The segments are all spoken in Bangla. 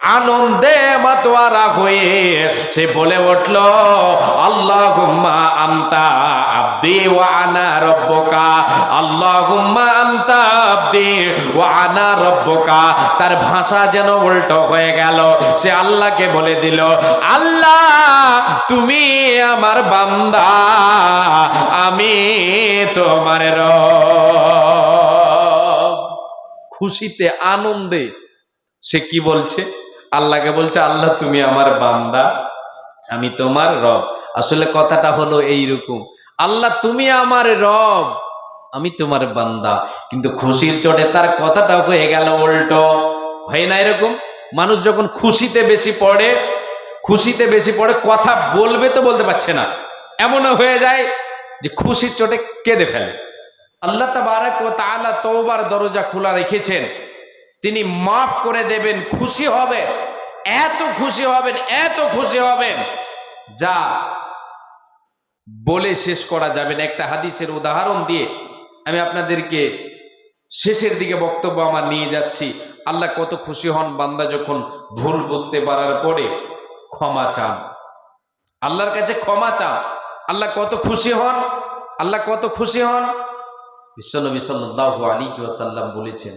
আনন্দে মাতোয়ারা হয়ে সে বলে উঠল, আল্লাহুম্মা আনতা আবদি ওয়া আনা রব্বুকা, আল্লাহুম্মা আনতা আবদি ওয়া আনা রব্বুকা। তার ভাষা যেন উল্টো হয়ে গেল। সে আল্লাহকে বলে দিল, আল্লাহ তুমি আমার বান্দা, আমি তোমার রব। খুশিতে আনন্দে সে কি বলছে? আল্লাহকে বলছে, আল্লাহ তুমি আমার বান্দা, আমি তোমার রব। আসলে কথাটা হলো এইরকম, আল্লাহ তুমি আমার রব, আমি তোমার বান্দা। কিন্তু খুশির চোটে তার কথাটা হয়ে গেল উল্টো। হয় না এরকম? মানুষ যখন খুশিতে বেশি পড়ে কথা বলবে তো বলতে পারছে না, এমনও হয়ে যায় যে খুশির চোটে কেঁদে ফেলে। আল্লাহ তাবারক ওয়া তাআলা তওবার দরজা খোলা রেখেছেন, তিনি মাফ করে দেবেন, খুশি হবেন, এত খুশি হবেন, এত খুশি হবেন যা বলে শেষ করা যাবে না। একটা হাদিসের উদাহরণ দিয়ে আমি আপনাদেরকে শেষের দিকে বক্তব্য আমার নিয়ে যাচ্ছি। আল্লাহ কত খুশি হন বান্দা যখন ভুল বুঝতে পারার পরে ক্ষমা চান, আল্লাহর কাছে ক্ষমা চান। আল্লাহ কত খুশি হন, আল্লাহ কত খুশি হন। বিশ্বনবী সাল্লাল্লাহু আলাইহি ওয়াসাল্লাম বলেছেন,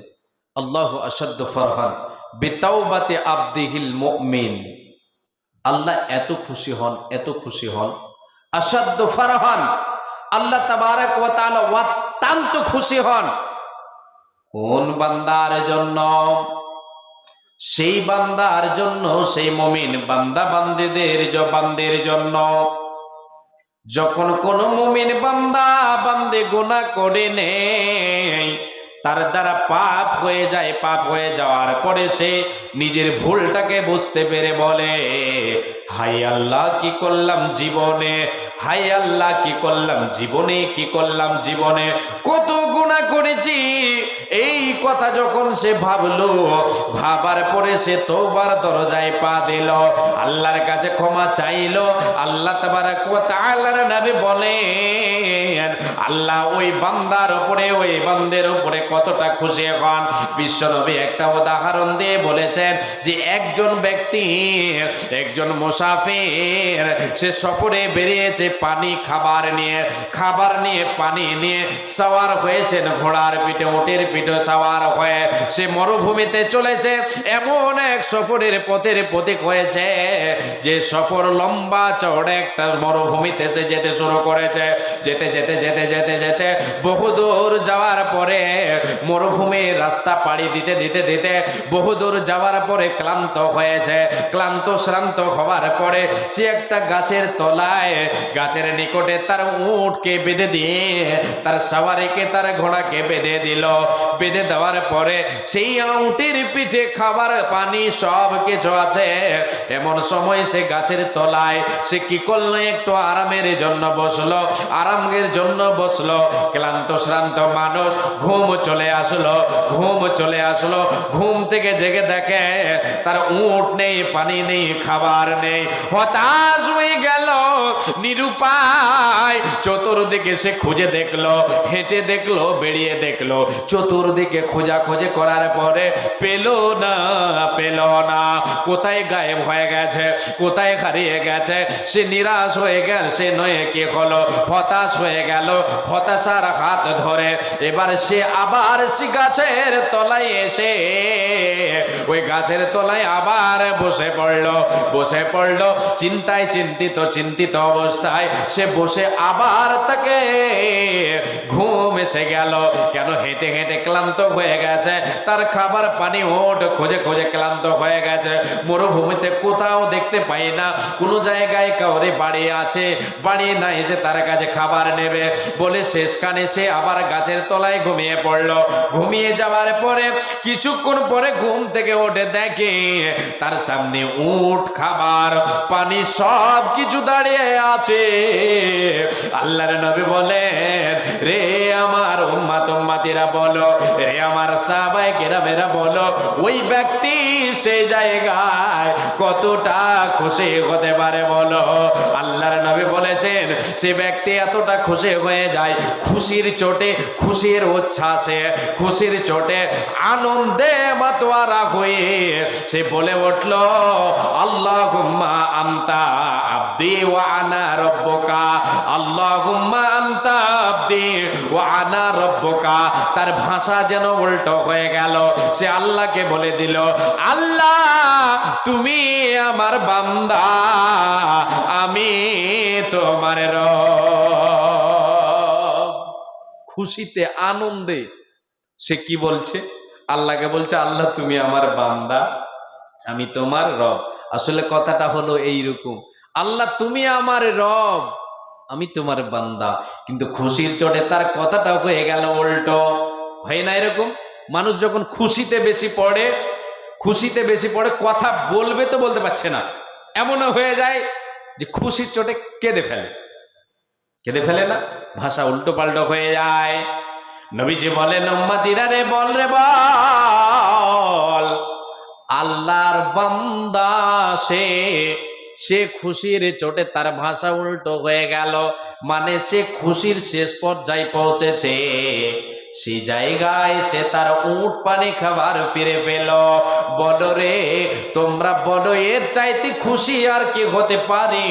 আল্লাহু আশাদ্দু ফারহান বিতাওবাতি আবদিহিল মুমিন। আল্লাহ এত খুশি হন, এত খুশি হন, আশাদ্দু ফারহান, আল্লাহ তাবারক ওয়া তাআলা অত্যন্ত খুশি হন কোন বান্দার জন্য? সেই বান্দার জন্য, সেই মুমিন বান্দা বান্দের জন্য যখন কোন মুমিন বান্দা বান্দে গুনাহ করে নেয়, তার দ্বারা পাপ হয়ে যায়, পাপ হয়ে যাওয়ার পরে সে নিজের ভুলটাকে বুঝতে পেরে বলে, হায় আল্লাহ কি করলাম জীবনে, হায় আল্লাহ কি করলাম জীবনে, কি করলাম জীবনে, কত গুনাহ করেছি। এই কথা যখন সে ভাবলো, ভাবার পরে সে তওবার দরজায় পা দিল, আল্লাহর কাছে ক্ষমা চাইলো। আল্লাহ তাবারক ওয়া তাআলার নবী বলেন, আল্লাহ ওই বান্দার উপরে, ওই বান্দের উপরে কতটা খুশি হন। বিশ্বনবী একটা উদাহরণ দিয়ে বলেছেন যে একজন ব্যক্তি, একজন মুসাফির, সে সফরে বেরিয়েছে পানি খাবার নিয়ে, পানি নিয়ে সওয়ার হয়েছেন ঘোড়ার পিঠে, উটের পিঠে সওয়ার হয়ে সে মরুভূমিতে চলেছে। এমন এক সফরের পথের প্রতীক হয়েছে যে সফর লম্বা চওড়া একটা মরুভূমিতে সে যেতে শুরু করেছে। যেতে যেতে যেতে যেতে যেতে বহুদূর যাওয়ার পরে, মরুভূমির রাস্তা পাড়ি দিতে দিতে দিতে বহুদূর যাওয়ার পরে ক্লান্ত হয়েছে। ক্লান্ত শ্রান্ত হওয়ার পরে সে একটা গাছের তলায়, গাছের নিকটে তার উটকে বেঁধে দিয়ে, তার সওয়ারিকে, তার ঘোড়াকে বেঁধে দিল। বেঁধে দেওয়ার পরে সেই উটের পিঠে খাবার পানি সব কিছু আছে। এমন সময় সে গাছের তলায় সে কি করলো, একটু আরামের জন্য বসলো, আরামের জন্য বসলো। ক্লান্ত শ্রান্ত মানুষ, ঘুম চলে আসলো, ঘুম চলে আসলো। ঘুম থেকে জেগে দেখে তার উট নেই, পানি নেই, খাবার নেই। হতাশ হয়ে গেল, নিরুপায়। চতুর্দিকে সে খুঁজে দেখলো, হেঁটে দেখলো, বেরিয়ে দেখলো, চতুর্দিকে খোঁজাখুঁজি করার পরে পেল না, পেল না। কোথায় গায়েব হয়ে গেছে, কোথায় হারিয়ে গেছে। সে নিরাশ হয়ে গেল, সে নয় কি হলো, হতাশ হয়ে গেল। হতাশার হাত ধরে এবার সে আবার সে গাছের তলায় এসে, ওই গাছের তলায় আবার বসে পড়লো। চিন্তায় চিন্তিত অবস্থায় সে বসে, আবার তাকে ঘুম এসে গেল। কেন? হেঁটে হেঁটে ক্লান্ত হয়ে গেছে, তার খাবার পানি ওট খোঁজে খোঁজে ক্লান্ত হয়ে গেছে। মরুভূমিতে কোথাও দেখতে পাই না কোনো জায়গায় কাউরে বাড়ি আছে, বাড়ি নাই যে তার কাছে খাবার নেবে বলে শেষখানে সে আবার গাছের তলায় ঘুমিয়ে পড়লো। ঘুমিয়ে যাওয়ার পরে কিছুক্ষণ পরে ঘুম থেকে উঠে দেখে তার সামনে উট, খাবার, পানি সব কিছু দাঁড়িয়ে আছে। আল্লাহর নবী বলেন, রে আমার উম্মত উম্মতিরা বলো, রে আমার সাহাবায়ে কেরামেরা বলো, ওই ব্যক্তি সেই জায়গায় কতটা খুশি হতে পারে বলো। আল্লাহর নবী বলেছেন, সে ব্যক্তি এতটা খুশি হয়ে যায়, খুশির চোটে, খুশির উচ্ছ্বাসে, খুশির চোটে, আনন্দে মাতোয়ারা হয়ে সে বলে উঠল, আল্লাহুম্মা আনতা আবদি ওয়া আনা রব্বুকা, আল্লাহুম্মা আনতা আবদি ওয়া আনা রব্বুকা। তার ভাষা যেন উল্টো হয়ে গেল। সে আল্লাহকে বলে দিল, আল্লাহ তুমি আমার বান্দা, আমি তোমার রব। খুশিতে, আনন্দে সে কি বলছে? আল্লাহকে বলছে, আল্লাহ তুমি আমার বান্দা, আমি তোমার রব। আসলে কথাটা হলো এইরকম, আল্লাহ তুমি আমার রব, আমি তোমার বান্দা। কিন্তু খুশির চোটে তার কথাটা হয়ে গেল উল্টো। হয় না এরকম? মানুষ যখন খুশিতে বেশি পড়ে, খুশিতে বেশি পড়ে, কথা বলবে তো বলতে পারছে না, এমনও হয়ে যায় যে খুশির চোটে কেঁদে ফেলে। কেঁদে ফেলে না? ভাষা উল্টো পাল্টো হয়ে যায়। নবীজি বলেন, উম্মতিরা রে বল, রে বল, আল্লাহর বান্দা সে খুশির চোটে তার ভাষা উল্টো হয়ে গেল। মানে সে খুশির শেষ পর্যায়ে পৌঁছেছে, সেই জায়গায় সে তার উট পানি খাবার ফিরে পেল। বলো রে, তোমরা বলো, এর চাইতে খুশি আর কি হতে পারে?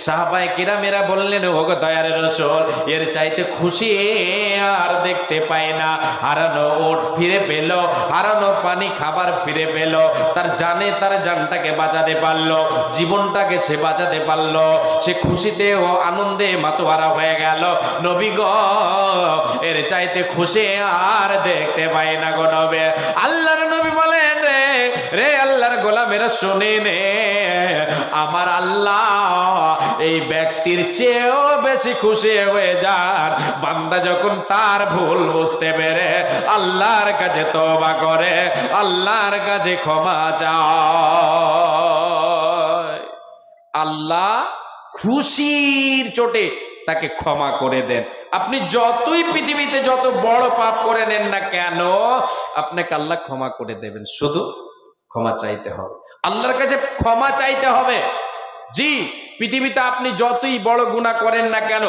সাহাবায়ে কিরামেরা বললেন, ওগো দয়ার রাসূল, এর চাইতে খুশি আর দেখতে পাই না। হারানো উট ফিরে পেল, হারানো পানি খাবার ফিরে পেল, তার জানে, তার জানটাকে বাঁচাতে পারলো, জীবনটাকে সে বাঁচাতে পারলো, সে খুশিতে ও আনন্দে মাতোয়ারা হয়ে গেল। নবী গো, এর চাইতে খুশি আর দেখতে পাই না গো নবী। আল্লাহর নবী বলেন, রে আল্লাহর গোলামেরা শুনে নে, আমার আল্লাহ এই ব্যক্তির চেয়েও বেশি খুশি হয়ে যান বান্দা যখন তার ভুল বুঝতে পেরে আল্লাহর কাছে তওবা করে, আল্লাহর কাছে ক্ষমা চায়। আল্লাহ খুশির চোটে তাকে ক্ষমা করে দেন। আপনি যতই পৃথিবীতে যত বড় পাপ করে নেন না কেন, আপনাকে আল্লাহ ক্ষমা করে দেবেন। শুধু ক্ষমা চাইতে হবে, আল্লাহর কাছে ক্ষমা চাইতে হবে। জি, পৃথিবীতে আপনি যতই বড় গুনাহ করেন না কেন,